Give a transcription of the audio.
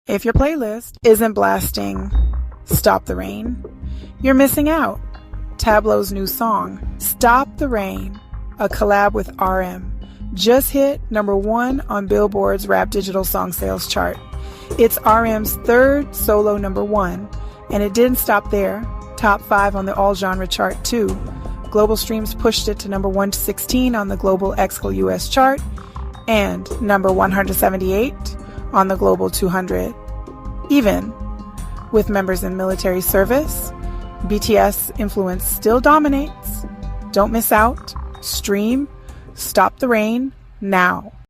If your playlist isn't blasting Stop the Rain, you're missing out. Tablo's new song, Stop the Rain, a collab with RM, just hit #1 on Billboard's Rap Digital Song Sales chart. It's RM's third solo #1, and it didn't stop there. Top 5 on the all genre chart too. Global streams pushed it to #1 to 16 on the global excl US chart, and number 178 on the global 200. Even with members in military service, BTS influence still dominates. Don't miss out. Stream Stop the Rain now.